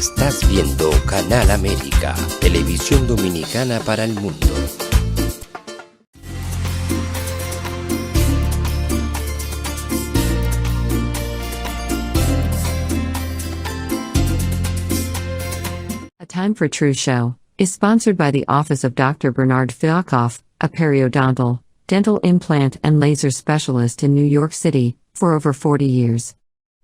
Estás viendo Canal América, televisión dominicana para el mundo. A Time for True Show is sponsored by the Office of Dr. Bernard Fielkow, a periodontal, dental implant and laser specialist in New York City, for over 40 years.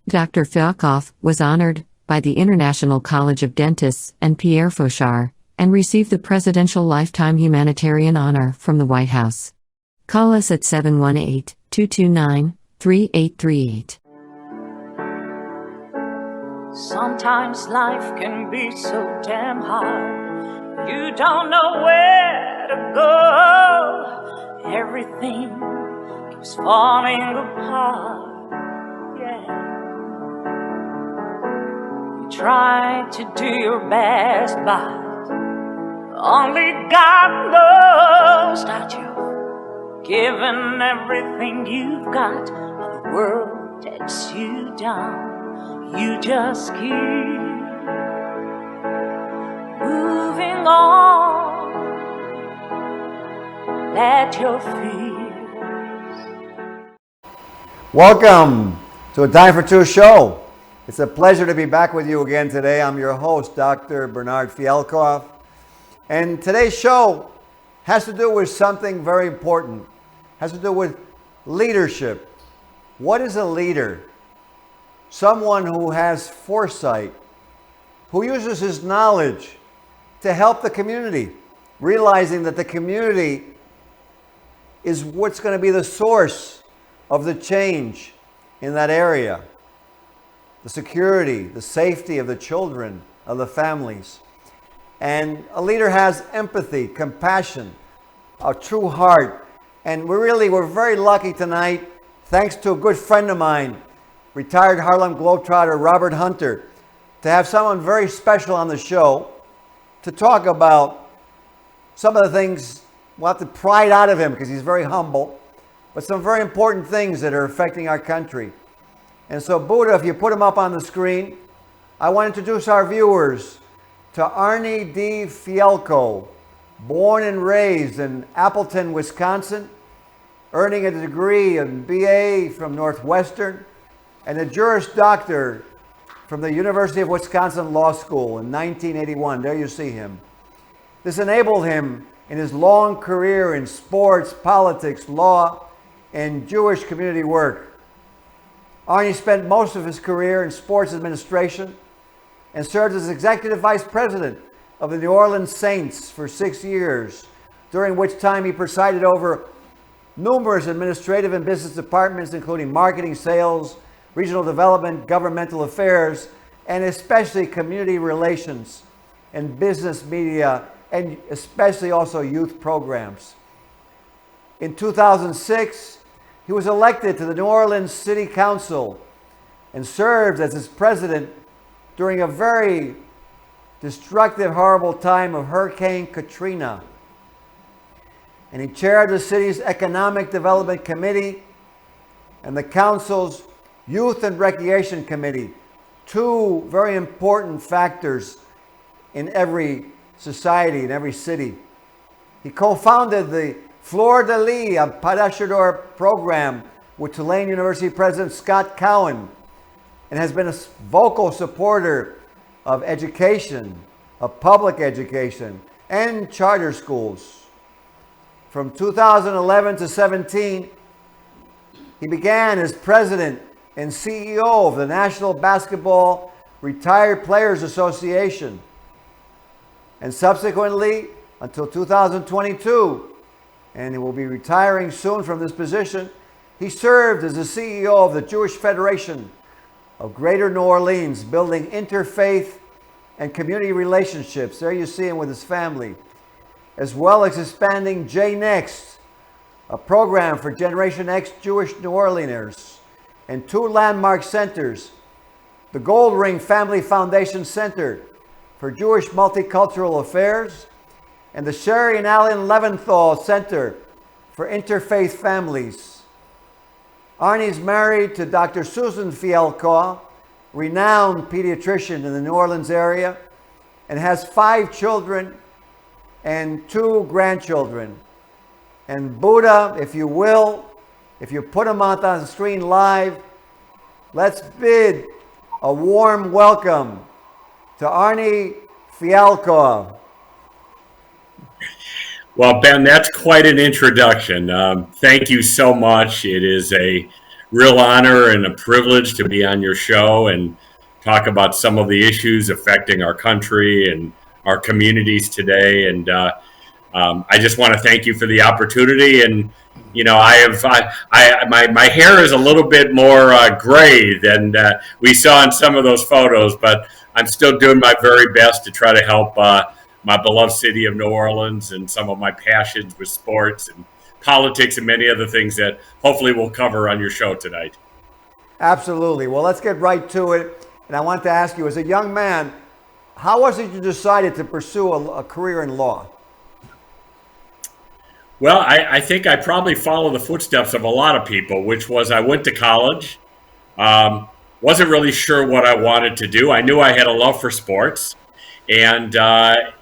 Dr. Fielkow was honored by the International College of Dentists and Pierre Fauchard, and received the Presidential Lifetime Humanitarian Honor from the White House. Call us at 718-229-3838. Sometimes life can be so damn hard. You don't know where to go. Everything keeps falling apart. Yeah. You try to do your best, but only God knows that you've given everything you've got, but the world takes you down. You just keep moving on. Let your fears. Welcome to A Time for True show. It's a pleasure to be back with you again today. I'm your host, Dr. Bernard Fielkow. And today's show has to do with something very important. It has to do with leadership. What is a leader? Someone who has foresight, who uses his knowledge to help the community, realizing that the community is what's going to be the source of the change in that area. The security, the safety of the children, of the families. And a leader has empathy, compassion, a true heart. And we're very lucky tonight, thanks to a good friend of mine, retired Harlem Globetrotter Robert Hunter, to have someone very special on the show to talk about some of the things. We'll have to pry it out of him because he's very humble, but some very important things that are affecting our country. And so, Buddha, if you put him up on the screen, I want to introduce our viewers to Arnie D. Fielkow, born and raised in Appleton, Wisconsin, earning a degree in BA from Northwestern, and a Juris Doctor from the University of Wisconsin Law School in 1981. There you see him. This enabled him in his long career in sports, politics, law, and Jewish community work. Arnie spent most of his career in sports administration and served as Executive Vice President of the New Orleans Saints for 6 years, during which time he presided over numerous administrative and business departments, including marketing, sales, regional development, governmental affairs, and especially community relations and business media, and especially also youth programs. In 2006, he was elected to the New Orleans City Council and served as its president during a very destructive, horrible time of Hurricane Katrina. And he chaired the city's Economic Development Committee and the council's Youth and Recreation Committee, two very important factors in every society, in every city. He co-founded the Fleur de Lis, a Padashador program with Tulane University President Scott Cowan, and has been a vocal supporter of education, of public education, and charter schools. From 2011 to 17, he began as president and CEO of the National Basketball Retired Players Association. And subsequently, until 2022, and he will be retiring soon from this position, he served as the CEO of the Jewish Federation of Greater New Orleans, building interfaith and community relationships. There you see him with his family, as well as expanding J-Next, a program for Generation X Jewish New Orleaners, and two landmark centers, the Gold Ring Family Foundation Center for Jewish Multicultural Affairs, and the Sherry and Alan Leventhal Center for Interfaith Families. Arnie's married to Dr. Susan Fielkow, renowned pediatrician in the New Orleans area and has 5 children and 2 grandchildren. And Buddha, if you will, if you put him on the screen live, let's bid a warm welcome to Arnie Fielkow. Well, Ben, that's quite an introduction. Thank you so much. It is a real honor and a privilege to be on your show and talk about some of the issues affecting our country and our communities today. And I just want to thank you for the opportunity. And you know, my hair is a little bit more gray than we saw in some of those photos, but I'm still doing my very best to try to help my beloved city of New Orleans and some of my passions with sports and politics and many other things that hopefully we'll cover on your show tonight. Absolutely. Well, let's get right to it. And I want to ask you, as a young man, how was it you decided to pursue a career in law? Well, I think I probably follow the footsteps of a lot of people, which was I went to college, wasn't really sure what I wanted to do. I knew I had a love for sports. And,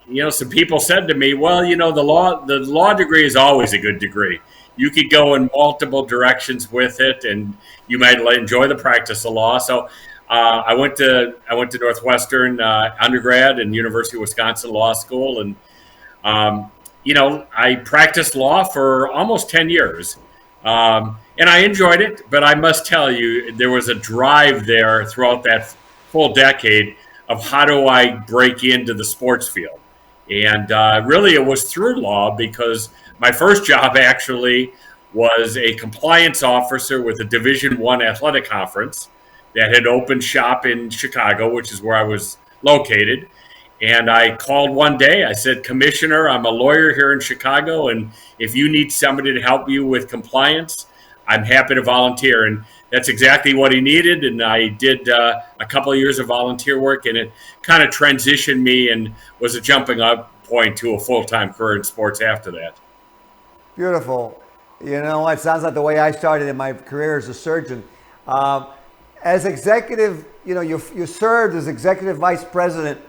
you know, some people said to me, well, you know, the law degree is always a good degree. You could go in multiple directions with it and you might enjoy the practice of law. So I went to Northwestern undergrad and University of Wisconsin Law School. And, you know, I practiced law for almost 10 years. And I enjoyed it. But I must tell you, there was a drive there throughout that full decade of how do I break into the sports field. And really it was through law, because my first job actually was a compliance officer with a Division I athletic conference that had opened shop in Chicago, which is where I was located. And I called one day, I said, Commissioner, I'm a lawyer here in Chicago, and if you need somebody to help you with compliance, I'm happy to volunteer. And that's exactly what he needed. And I did a couple of years of volunteer work, and it kind of transitioned me and was a jumping up point to a full-time career in sports after that. Beautiful. You know, it sounds like the way I started in my career as a surgeon. As executive, you know, you served as executive vice president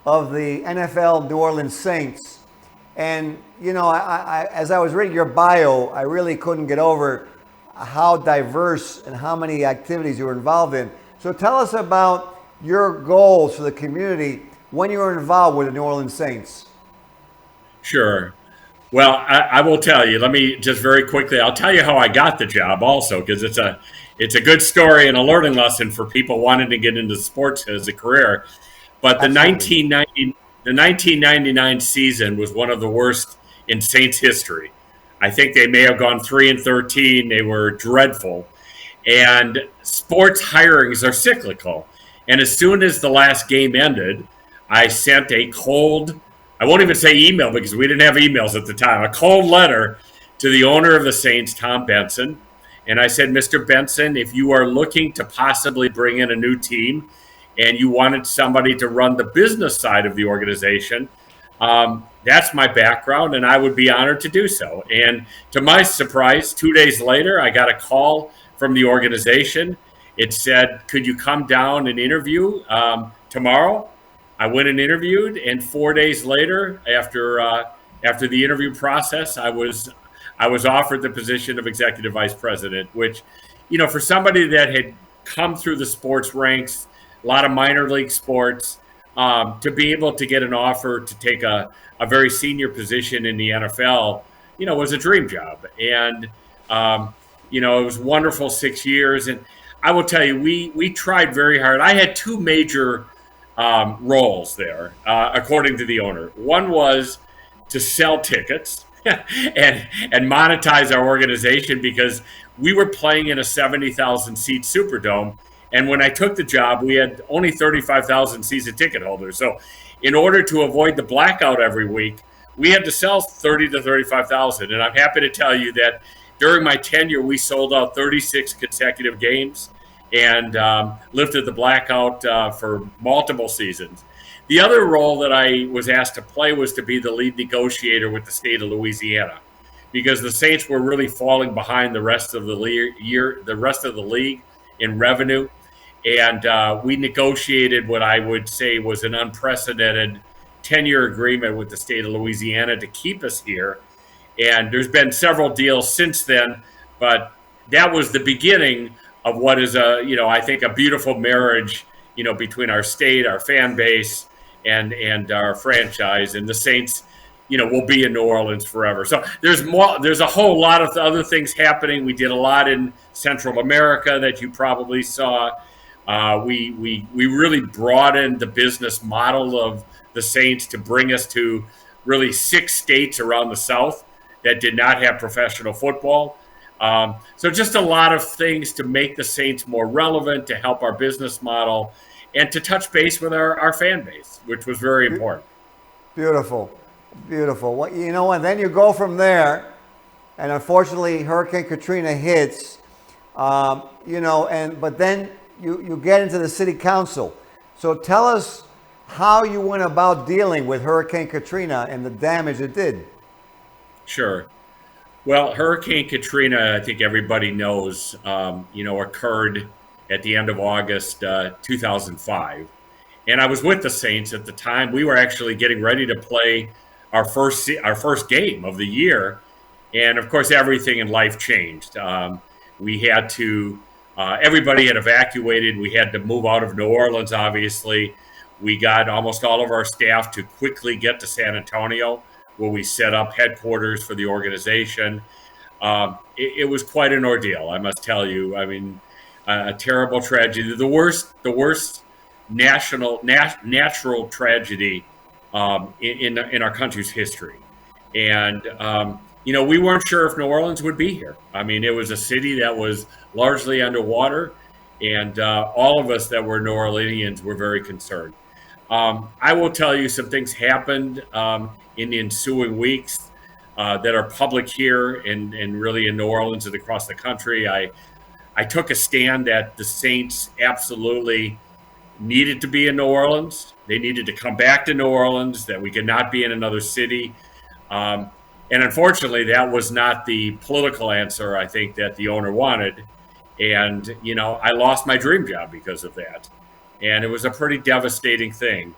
of the NFL New Orleans Saints. And, you know, as I was reading your bio, I really couldn't get over how diverse and how many activities you were involved in. So tell us about your goals for the community when you were involved with the New Orleans Saints. Sure. Well, I will tell you, let me just very quickly, I'll tell you how I got the job also, because it's a good story and a learning lesson for people wanting to get into sports as a career. But the 1999 season was one of the worst in Saints history. I think they may have gone 3-13. They were dreadful. And sports hirings are cyclical. And as soon as the last game ended, I sent a cold, I won't even say email because we didn't have emails at the time, a cold letter to the owner of the Saints, Tom Benson. And I said, Mr. Benson, if you are looking to possibly bring in a new team and you wanted somebody to run the business side of the organization, that's my background, and I would be honored to do so. And to my surprise, 2 days later, I got a call from the organization. It said, could you come down and interview tomorrow? I went and interviewed, and 4 days later, after the interview process, I was offered the position of executive vice president, which, you know, for somebody that had come through the sports ranks, a lot of minor league sports, to be able to get an offer to take a very senior position in the NFL, you know, was a dream job. And, you know, it was wonderful 6 years. And I will tell you, we tried very hard. I had 2 major roles there, according to the owner. One was to sell tickets and monetize our organization, because we were playing in a 70,000 seat Superdome. And when I took the job, we had only 35,000 season ticket holders. So in order to avoid the blackout every week, we had to sell 30 to 35,000. And I'm happy to tell you that during my tenure, we sold out 36 consecutive games and lifted the blackout for multiple seasons. The other role that I was asked to play was to be the lead negotiator with the state of Louisiana, because the Saints were really falling behind the rest of the league in revenue. And we negotiated what I would say was an unprecedented 10-year agreement with the state of Louisiana to keep us here. And there's been several deals since then, but that was the beginning of what is I think a beautiful marriage, between our state, our fan base, and our franchise. And the Saints, will be in New Orleans forever. So there's a whole lot of other things happening. We did a lot in Central America that you probably saw. We really broadened the business model of the Saints to bring us to really 6 states around the South that did not have professional football. So just a lot of things to make the Saints more relevant, to help our business model, and to touch base with our fan base, which was very important. Beautiful. Well, and then you go from there, and unfortunately Hurricane Katrina hits, but then you get into the city council. So tell us how you went about dealing with Hurricane Katrina and the damage it did. Sure. Well, Hurricane Katrina, I think everybody knows, occurred at the end of August 2005. And I was with the Saints at the time. We were actually getting ready to play our first game of the year. And of course, everything in life changed. We had to, everybody had evacuated. We had to move out of New Orleans, obviously. We got almost all of our staff to quickly get to San Antonio, where we set up headquarters for the organization. It was quite an ordeal, I must tell you. I mean, a terrible tragedy, the worst natural tragedy in our country's history. And we weren't sure if New Orleans would be here. I mean, it was a city that was largely underwater, and all of us that were New Orleanians were very concerned. I will tell you some things happened in the ensuing weeks that are public here and really in New Orleans and across the country. I took a stand that the Saints absolutely needed to be in New Orleans. They needed to come back to New Orleans, that we could not be in another city. And unfortunately, that was not the political answer I think that the owner wanted. And, I lost my dream job because of that. And it was a pretty devastating thing.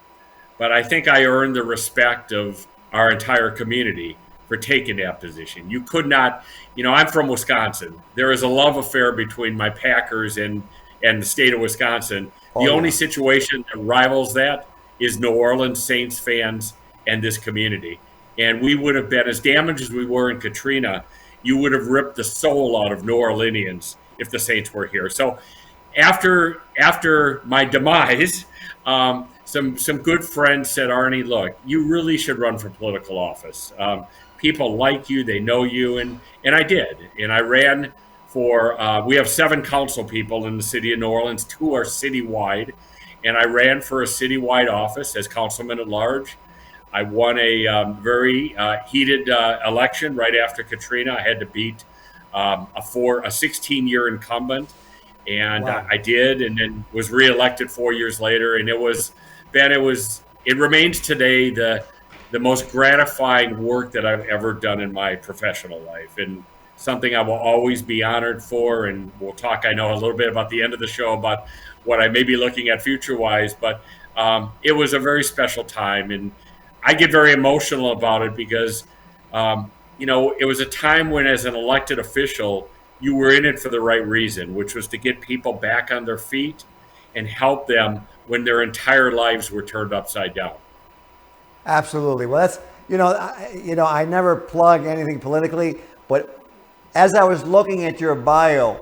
But I think I earned the respect of our entire community for taking that position. You could not, I'm from Wisconsin. There is a love affair between my Packers and the state of Wisconsin. The only situation that rivals that is New Orleans Saints fans and this community. And we would have been, as damaged as we were in Katrina, you would have ripped the soul out of New Orleanians if the Saints were here. So after my demise, some good friends said, Arnie, look, you really should run for political office. People like you, they know you, and I did. And I ran for, we have 7 council people in the city of New Orleans, 2 are citywide, and I ran for a citywide office as councilman at large. I won a very heated election right after Katrina. I had to beat a 16-year incumbent, and wow. I did, and then was reelected 4 years later. And it remains today the most gratifying work that I've ever done in my professional life, and something I will always be honored for. And we'll talk, I know, a little bit about the end of the show about what I may be looking at future-wise, but it was a very special time, and I get very emotional about it because, it was a time when, as an elected official, you were in it for the right reason, which was to get people back on their feet and help them when their entire lives were turned upside down. Absolutely. Well, that's, I never plug anything politically, but as I was looking at your bio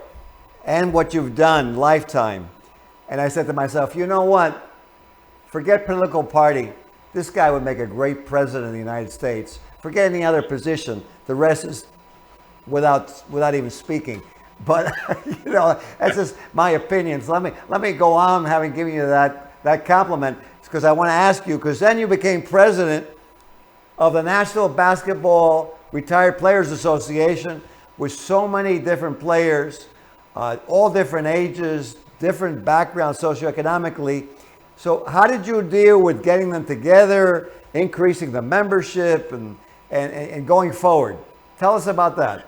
and what you've done, lifetime, and I said to myself, you know what? Forget political party. This guy would make a great president of the United States. Forget any other position. The rest is without even speaking. But that's just my opinion. So let me go on having given you that compliment, because I want to ask you, because then you became president of the National Basketball Retired Players Association, with so many different players, all different ages, different backgrounds socioeconomically. So how did you deal with getting them together, increasing the membership, and going forward? Tell us about that.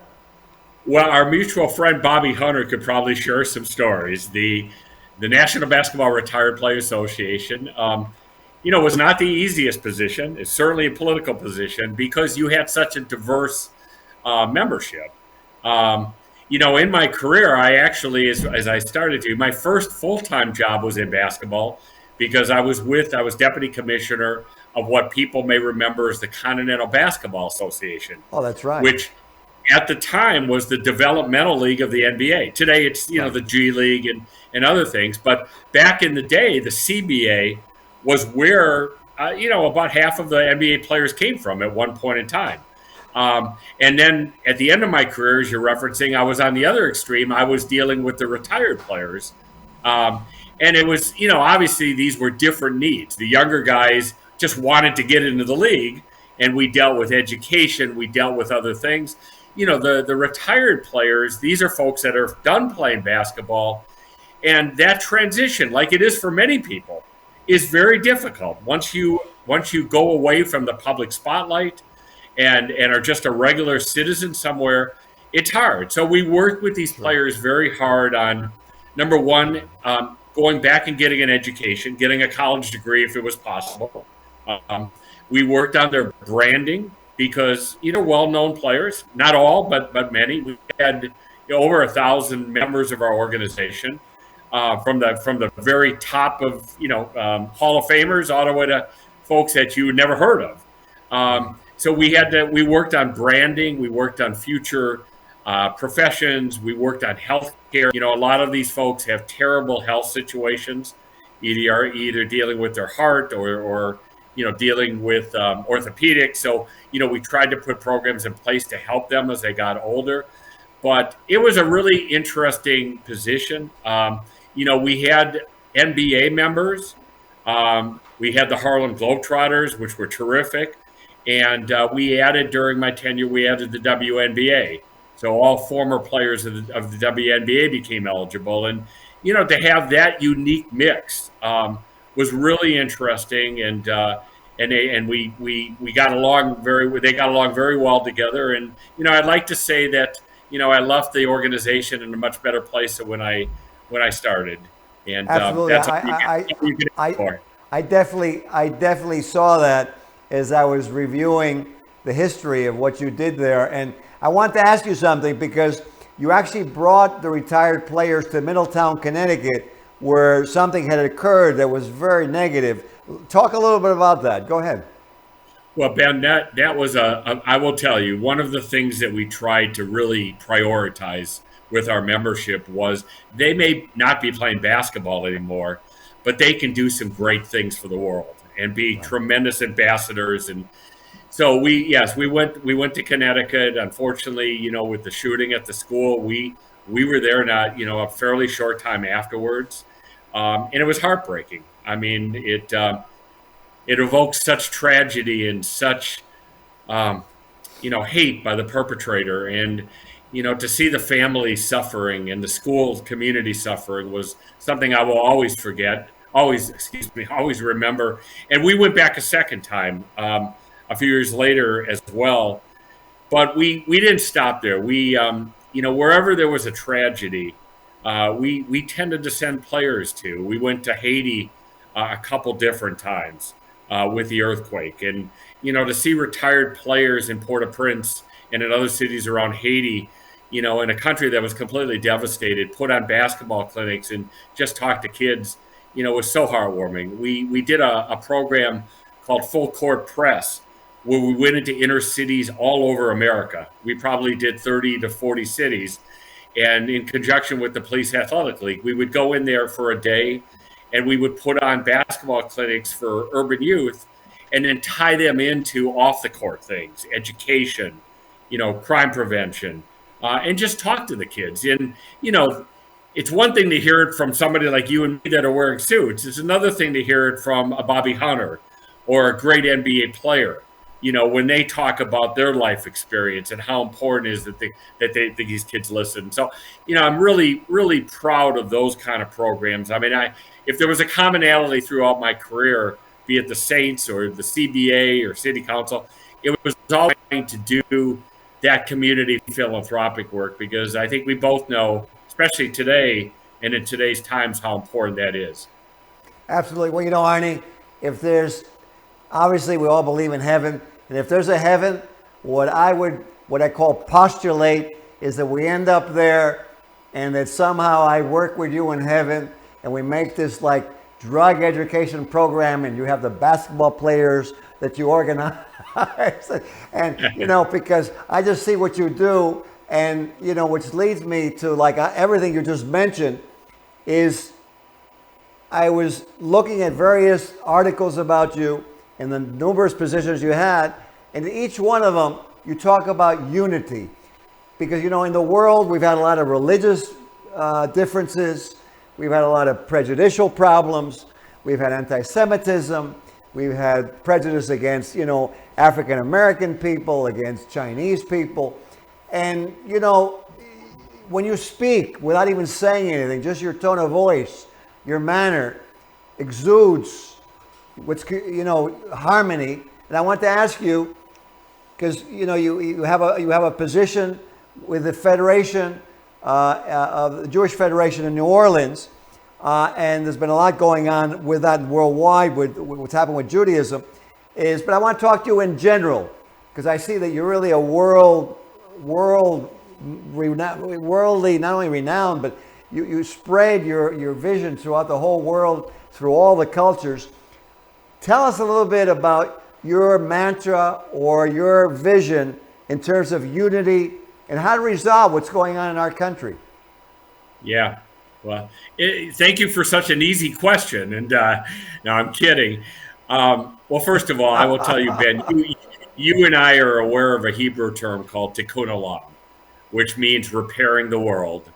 Well, our mutual friend Bobby Hunter could probably share some stories. The the National Basketball Retired Players Association, was not the easiest position. It's certainly a political position because you had such a diverse membership. In my career, I actually, as I started to, my first full-time job was in basketball because I was deputy commissioner of what people may remember as the Continental Basketball Association. Oh, that's right. Which at the time was the developmental league of the NBA. Today it's, the G League and other things. But back in the day, the CBA was where, about half of the NBA players came from at one point in time. And then at the end of my career, as you're referencing, I was on the other extreme. I was dealing with the retired players. And it was, obviously these were different needs. The younger guys just wanted to get into the league, and we dealt with education. We dealt with other things. The retired players, these are folks that are done playing basketball. And that transition, like it is for many people, is very difficult. Once you go away from the public spotlight and are just a regular citizen somewhere, it's hard. So we worked with these players very hard on, number one, going back and getting an education, getting a college degree if it was possible. We worked on their branding because, well-known players, not all, but many. We had over 1,000 members of our organization, from the very top of, Hall of Famers all the way to folks that you never heard of. So we worked on branding, we worked on future professions, we worked on healthcare. A lot of these folks have terrible health situations, either dealing with their heart or dealing with orthopedics. So, we tried to put programs in place to help them as they got older. But it was a really interesting position. We had NBA members. We had the Harlem Globetrotters, which were terrific. And we added, during my tenure, we added the WNBA. So all former players of the WNBA became eligible. And, to have that unique mix was really interesting. And we got along they got along very well together. And, I'd like to say that, I left the organization in a much better place than when I started. And absolutely. That's I definitely saw that as I was reviewing the history of what you did there. And I want to ask you something, because you actually brought the retired players to Middletown, Connecticut, where something had occurred that was very negative. Talk a little bit about that. Go ahead. Well, Ben, that was I will tell you, one of the things that we tried to really prioritize with our membership was they may not be playing basketball anymore, but they can do some great things for the world and be tremendous ambassadors. And so we went to Connecticut. Unfortunately, with the shooting at the school, we were there a fairly short time afterwards, and it was heartbreaking. I mean, it evokes such tragedy and such hate by the perpetrator, and to see the family suffering and the school community suffering was something I will always remember. And we went back a second time a few years later as well. But we didn't stop there. We, wherever there was a tragedy, we tended to send players to. We went to Haiti a couple different times with the earthquake. And, to see retired players in Port-au-Prince and in other cities around Haiti, in a country that was completely devastated, put on basketball clinics and just talk to kids, was so heartwarming. We did a program called Full Court Press, where we went into inner cities all over America. We probably did 30 to 40 cities. And in conjunction with the Police Athletic League, we would go in there for a day and we would put on basketball clinics for urban youth and then tie them into off the court things, education, crime prevention, and just talk to the kids. And, it's one thing to hear it from somebody like you and me that are wearing suits. It's another thing to hear it from a Bobby Hunter or a great NBA player, when they talk about their life experience and how important it is that these kids listen. So, I'm really, really proud of those kind of programs. I mean, if there was a commonality throughout my career, be it the Saints or the CBA or City Council, it was all trying to do that community philanthropic work, because I think we both know, especially today and in today's times, how important that is. Absolutely. Well, Arnie, if there's, obviously we all believe in heaven, and if there's a heaven, what I call postulate is that we end up there, and that somehow I work with you in heaven, and we make this like drug education program, and you have the basketball players that you organize, and because I just see what you do, and which leads me to like everything you just mentioned is. I was looking at various articles about you and the numerous positions you had, and in each one of them, you talk about unity. Because, in the world, we've had a lot of religious differences, we've had a lot of prejudicial problems, we've had anti-Semitism, we've had prejudice against, African-American people, against Chinese people. And, when you speak without even saying anything, just your tone of voice, your manner exudes harmony. And I want to ask you, because you have a position with the Federation of the Jewish Federation in New Orleans, and there's been a lot going on with that worldwide with what's happened with Judaism. But I want to talk to you in general, because I see that you're really a worldly, not only renowned, but you spread your vision throughout the whole world, through all the cultures. Tell us a little bit about your mantra or your vision in terms of unity and how to resolve what's going on in our country. Yeah, well, thank you for such an easy question. And no, I'm kidding. Well, first of all, I will tell you, Ben, you and I are aware of a Hebrew term called tikkun olam, which means repairing the world.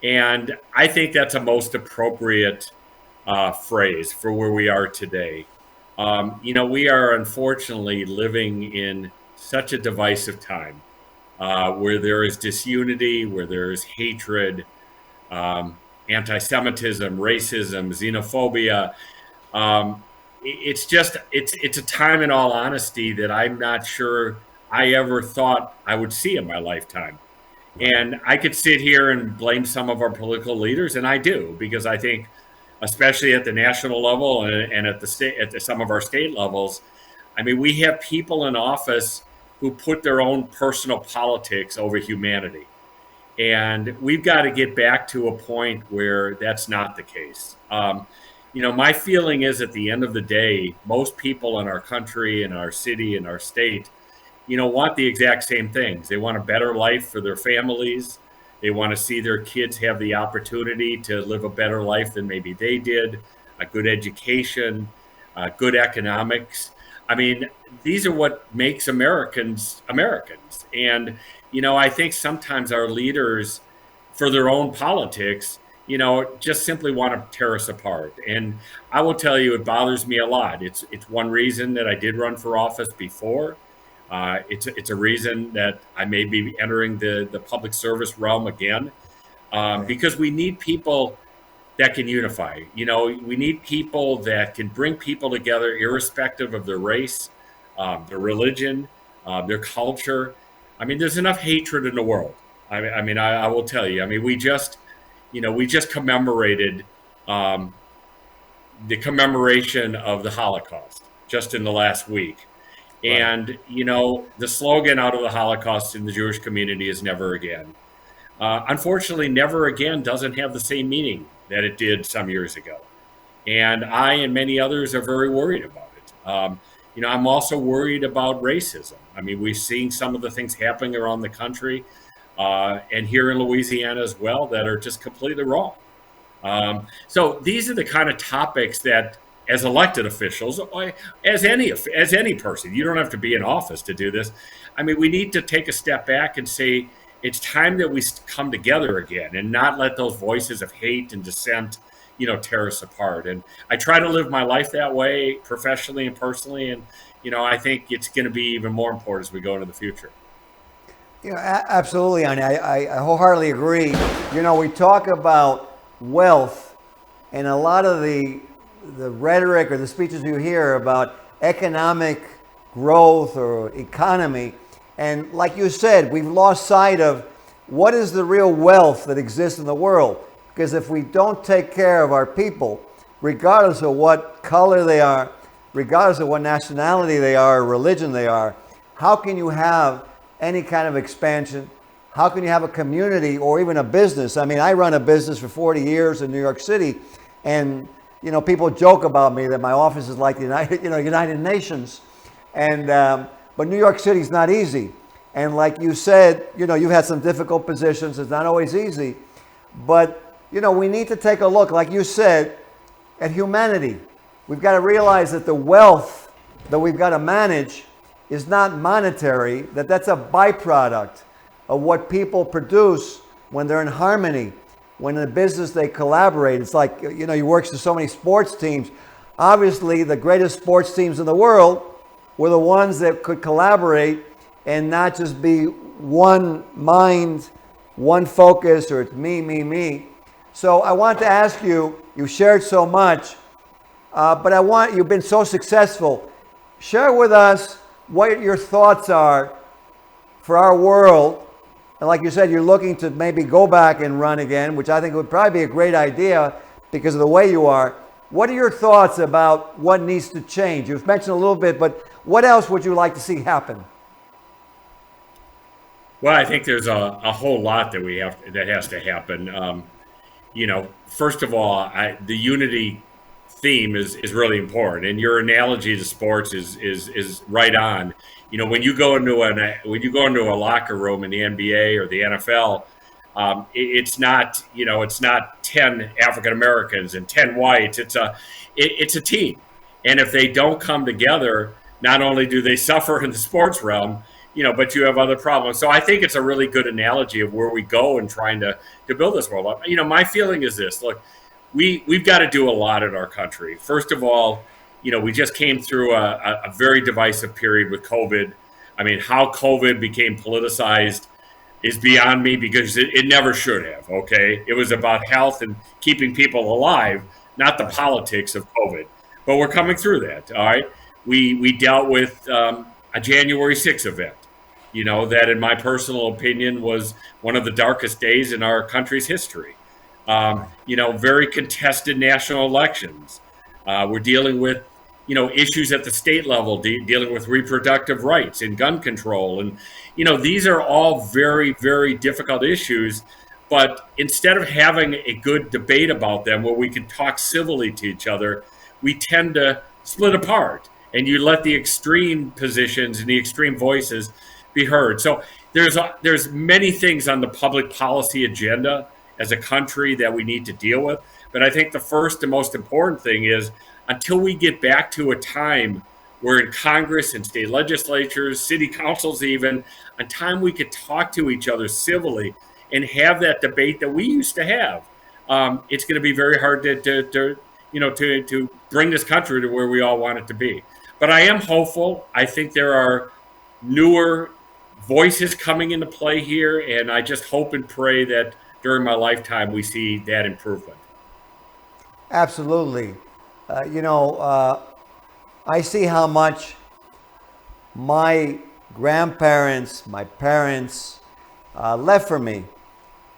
And I think that's a most appropriate phrase for where we are today. We are unfortunately living in such a divisive time where there is disunity, where there is hatred, anti-Semitism, racism, xenophobia. It's a time, in all honesty, that I'm not sure I ever thought I would see in my lifetime. And I could sit here and blame some of our political leaders, and I do, because I think, especially at the national level and at some of our state levels, I mean, we have people in office who put their own personal politics over humanity. And we've got to get back to a point where that's not the case. My feeling is, at the end of the day, most people in our country, in our city, in our state, want the exact same things. They want a better life for their families. They want to see their kids have the opportunity to live a better life than maybe they did, a good education, good economics. I mean, these are what makes Americans Americans. And, I think sometimes our leaders, for their own politics, just simply want to tear us apart. And I will tell you, it bothers me a lot. It's one reason that I did run for office before. It's a reason that I may be entering the public service realm again, because we need people that can unify. We need people that can bring people together, irrespective of their race, their religion, their culture. I mean, there's enough hatred in the world. I will tell you. I mean, we just commemorated the commemoration of the Holocaust just in the last week. And, the slogan out of the Holocaust in the Jewish community is never again. Unfortunately, never again doesn't have the same meaning that it did some years ago. And I and many others are very worried about it. I'm also worried about racism. I mean, we've seen some of the things happening around the country and here in Louisiana as well that are just completely wrong. So these are the kind of topics that, as elected officials, as any person, you don't have to be in office to do this. I mean, we need to take a step back and say it's time that we come together again and not let those voices of hate and dissent, tear us apart. And I try to live my life that way, professionally and personally. And, I think it's going to be even more important as we go into the future. Absolutely, Arnie. I wholeheartedly agree. We talk about wealth, and a lot of the rhetoric or the speeches you hear about economic growth or economy. And like you said, we've lost sight of what is the real wealth that exists in the world. Because if we don't take care of our people, regardless of what color they are, regardless of what nationality they are, or religion they are, how can you have any kind of expansion? How can you have a community or even a business? I mean, I run a business for 40 years in New York City, and people joke about me that my office is like the United Nations, and but New York City is not easy. And like you said, you've had some difficult positions. It's not always easy, but we need to take a look, like you said, at humanity. We've got to realize that the wealth that we've got to manage is not monetary, that's a byproduct of what people produce when they're in harmony, when in a business they collaborate. It's like, you work for so many sports teams. Obviously, the greatest sports teams in the world were the ones that could collaborate and not just be one mind, one focus, or it's me, me, me. So I want to ask you, you shared so much, but you've been so successful. Share with us what your thoughts are for our world. And like you said, you're looking to maybe go back and run again, which I think would probably be a great idea because of the way you are. What are your thoughts about what needs to change? You've mentioned a little bit, but what else would you like to see happen? Well, I think there's a whole lot that has to happen. First of all, the unity theme is really important, and your analogy to sports is right on. When you go into a locker room in the NBA or the NFL, it's not 10 African Americans and 10 whites. It's a team, and if they don't come together, not only do they suffer in the sports realm, but you have other problems. So I think it's a really good analogy of where we go in trying to build this world up. My feeling is this: look, we've got to do a lot in our country. First of all, we just came through a very divisive period with COVID. I mean, how COVID became politicized is beyond me because it never should have, okay? It was about health and keeping people alive, not the politics of COVID. But we're coming through that, all right? We dealt with a January 6th event, that in my personal opinion was one of the darkest days in our country's history. Very contested national elections. We're dealing with, issues at the state level, dealing with reproductive rights and gun control. And, these are all very, very difficult issues. But instead of having a good debate about them where we can talk civilly to each other, we tend to split apart. And you let the extreme positions and the extreme voices be heard. So there's many things on the public policy agenda as a country that we need to deal with. But I think the first and most important thing is until we get back to a time where in Congress and state legislatures, city councils even, a time we could talk to each other civilly and have that debate that we used to have, it's going to be very hard to bring this country to where we all want it to be. But I am hopeful. I think there are newer voices coming into play here, and I just hope and pray that during my lifetime we see that improvement. Absolutely. I see how much my grandparents, my parents left for me.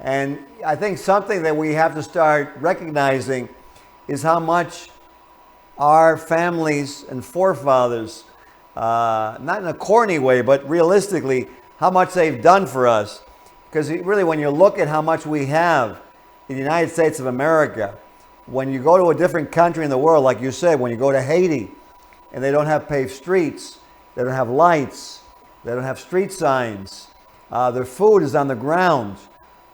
And I think something that we have to start recognizing is how much our families and forefathers, not in a corny way, but realistically, how much they've done for us. Because really, when you look at how much we have in the United States of America, when you go to a different country in the world, like you said, when you go to Haiti, and they don't have paved streets, they don't have lights, they don't have street signs, their food is on the ground,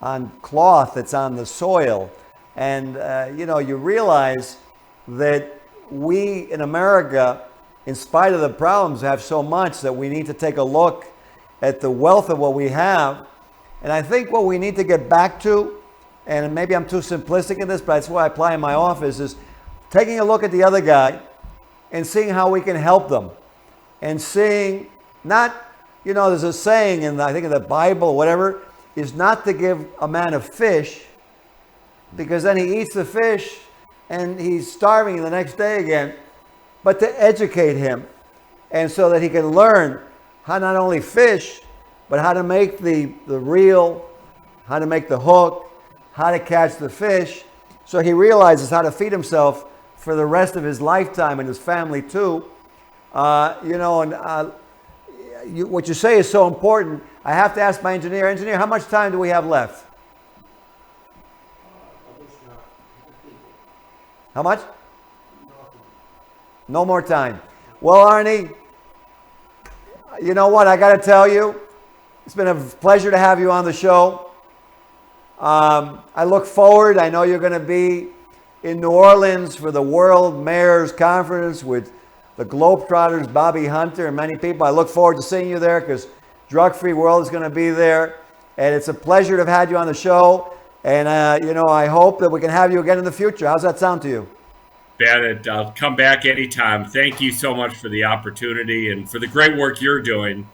on cloth that's on the soil. And, you realize that we in America, in spite of the problems, have so much that we need to take a look at the wealth of what we have. And I think what we need to get back to, and maybe I'm too simplistic in this, but that's what I apply in my office, is taking a look at the other guy and seeing how we can help them. And seeing, not, there's a saying, I think in the Bible or whatever, is not to give a man a fish, because then he eats the fish and he's starving the next day again, but to educate him, and so that he can learn how not only fish, but how to make the reel, how to make the hook, how to catch the fish. So he realizes how to feed himself for the rest of his lifetime and his family too. What you say is so important. I have to ask my engineer. Engineer, how much time do we have left? How much? No more time. Well, Arnie, you know what? I got to tell you, it's been a pleasure to have you on the show. I look forward. I know you're going to be in New Orleans for the World Mayors Conference with the Globetrotters, Bobby Hunter, and many people. I look forward to seeing you there because Drug Free World is going to be there. And it's a pleasure to have had you on the show. And, I hope that we can have you again in the future. How's that sound to you? Ben, I'll come back anytime. Thank you so much for the opportunity and for the great work you're doing.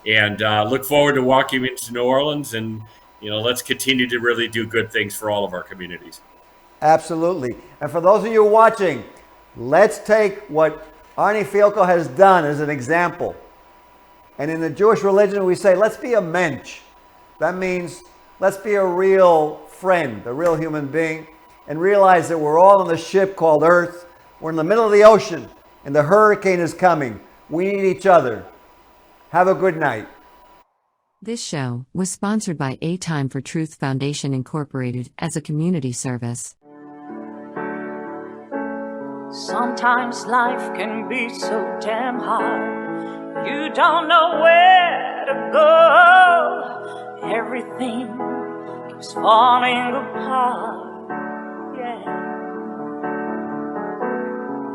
And look forward to walking into New Orleans. And, let's continue to really do good things for all of our communities. Absolutely. And for those of you watching, let's take what Arnie Fielkow has done as an example. And in the Jewish religion, we say, let's be a mensch. That means let's be a real friend, a real human being, and realize that we're all on the ship called Earth. We're in the middle of the ocean, and the hurricane is coming. We need each other. Have a good night. This show was sponsored by A Time for Truth Foundation Incorporated as a community service. Sometimes life can be so damn hard. You don't know where to go. Everything keeps falling apart. Yeah.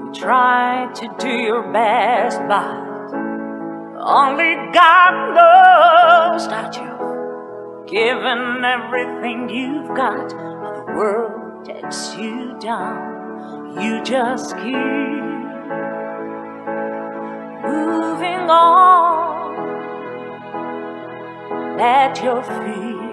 You try to do your best, but only God knows that you've given everything you've got, but the world takes you down. You just keep moving on. Let your feet